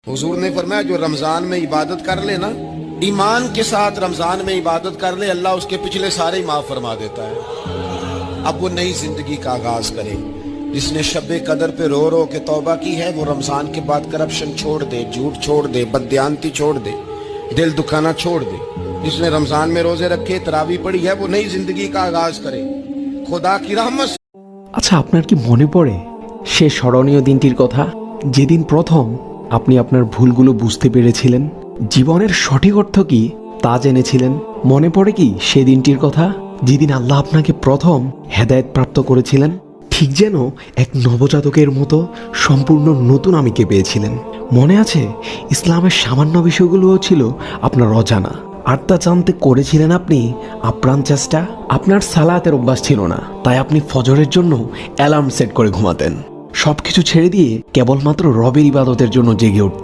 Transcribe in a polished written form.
हुजूर ने फरमाया जो रमजान में इबादत कर ले ना, ईमान के साथ रमजान में इबादत कर ले, अल्लाह उसके पिछले सारे माफ फरमा देता है। अब वो नई जिंदगी का आगाज करे। जिसने शब्बे कदर पे रो रो के तौबा की है, वो रमजान के बाद करप्शन छोड़ दे, झूठ छोड़ दे, बददियानती छोड़ दे, दिल दुखाना छोड़ दे। जिसने रमजान में रोजे रखे, तरावी पड़ी है, वो नई जिंदगी का आगाज करे खुदा की रहमत। আচ্ছা, আপনার কি মনে পড়ে সে স্মরণীয় দিনটির কথা, যেদিন প্রথম আপনি আপনার ভুলগুলো বুঝতে পেরেছিলেন, জীবনের সঠিক অর্থ কি তা জেনেছিলেন? মনে পড়ে কি সে দিনটির কথা, যেদিন আল্লাহ আপনাকে প্রথম হেদায়েত প্রাপ্ত করেছিলেন? ঠিক যেন এক নবজাতকের মতো সম্পূর্ণ নতুন আমিকে পেয়েছিলেন। মনে আছে ইসলামের সামান্য বিষয়গুলোও ছিল আপনার অজানা, আর তা জানতে করেছিলেন আপনি আপ্রাণ চেষ্টা। আপনার সালাতের অভ্যাস ছিল না, তাই আপনি ফজরের জন্য অ্যালার্ম সেট করে ঘুমাতেন। সবকিছু ছেড়ে দিয়ে কেবলমাত্র রবের ইবাদতের জন্য জেগে উঠতেন।